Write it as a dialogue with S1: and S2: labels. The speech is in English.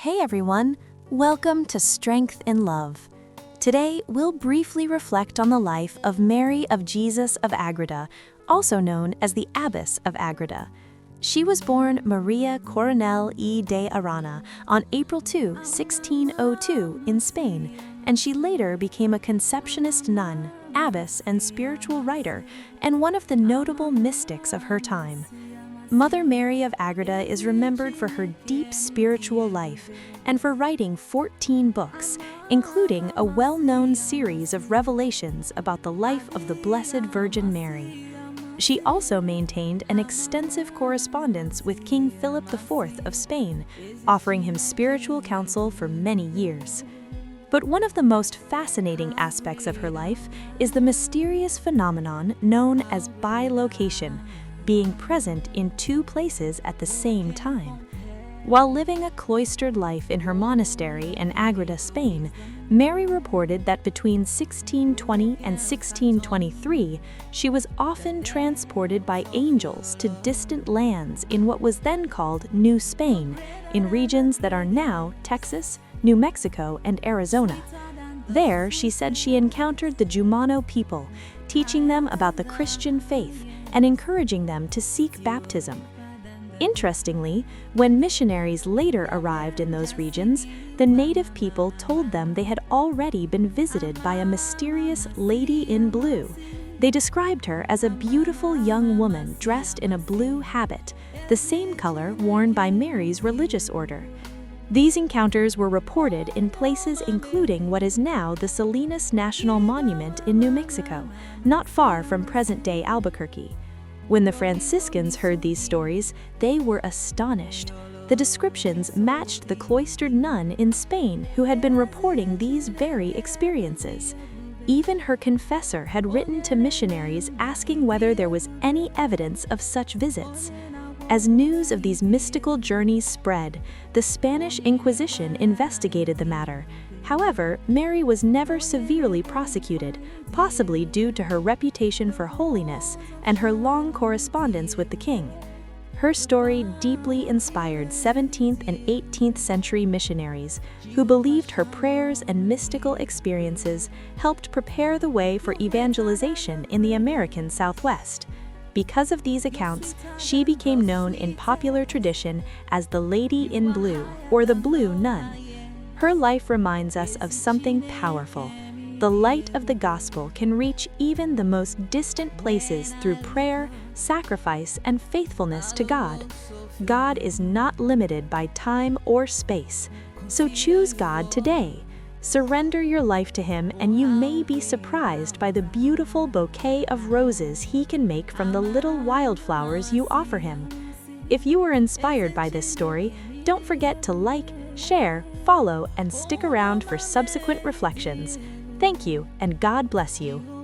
S1: Hey everyone, welcome to Strength in Love. Today, we'll briefly reflect on the life of Mary of Jesus of Agreda, also known as the Abbess of Agreda. She was born Maria Coronel y de Arana on April 2, 1602 in Spain, and she later became a Conceptionist nun, abbess and spiritual writer, and one of the notable mystics of her time. Mother Mary of Agreda is remembered for her deep spiritual life and for writing 14 books, including a well-known series of revelations about the life of the Blessed Virgin Mary. She also maintained an extensive correspondence with King Philip IV of Spain, offering him spiritual counsel for many years. But one of the most fascinating aspects of her life is the mysterious phenomenon known as bilocation, being present in two places at the same time. While living a cloistered life in her monastery in Agreda, Spain, Mary reported that between 1620 and 1623, she was often transported by angels to distant lands in what was then called New Spain, in regions that are now Texas, New Mexico, and Arizona. There, she said she encountered the Jumano people, teaching them about the Christian faith and encouraging them to seek baptism. Interestingly, when missionaries later arrived in those regions, the native people told them they had already been visited by a mysterious lady in blue. They described her as a beautiful young woman dressed in a blue habit, the same color worn by Mary's religious order. These encounters were reported in places including what is now the Salinas National Monument in New Mexico, not far from present-day Albuquerque. When the Franciscans heard these stories, they were astonished. The descriptions matched the cloistered nun in Spain who had been reporting these very experiences. Even her confessor had written to missionaries asking whether there was any evidence of such visits. As news of these mystical journeys spread, the Spanish Inquisition investigated the matter. However, Mary was never severely prosecuted, possibly due to her reputation for holiness and her long correspondence with the king. Her story deeply inspired 17th and 18th century missionaries who believed her prayers and mystical experiences helped prepare the way for evangelization in the American Southwest. Because of these accounts, she became known in popular tradition as the Lady in Blue or the Blue Nun. Her life reminds us of something powerful. The light of the gospel can reach even the most distant places through prayer, sacrifice, and faithfulness to God. God is not limited by time or space, so choose God today. Surrender your life to Him and you may be surprised by the beautiful bouquet of roses He can make from the little wildflowers you offer Him. If you were inspired by this story, don't forget to like, share, follow, and stick around for subsequent reflections. Thank you, and God bless you.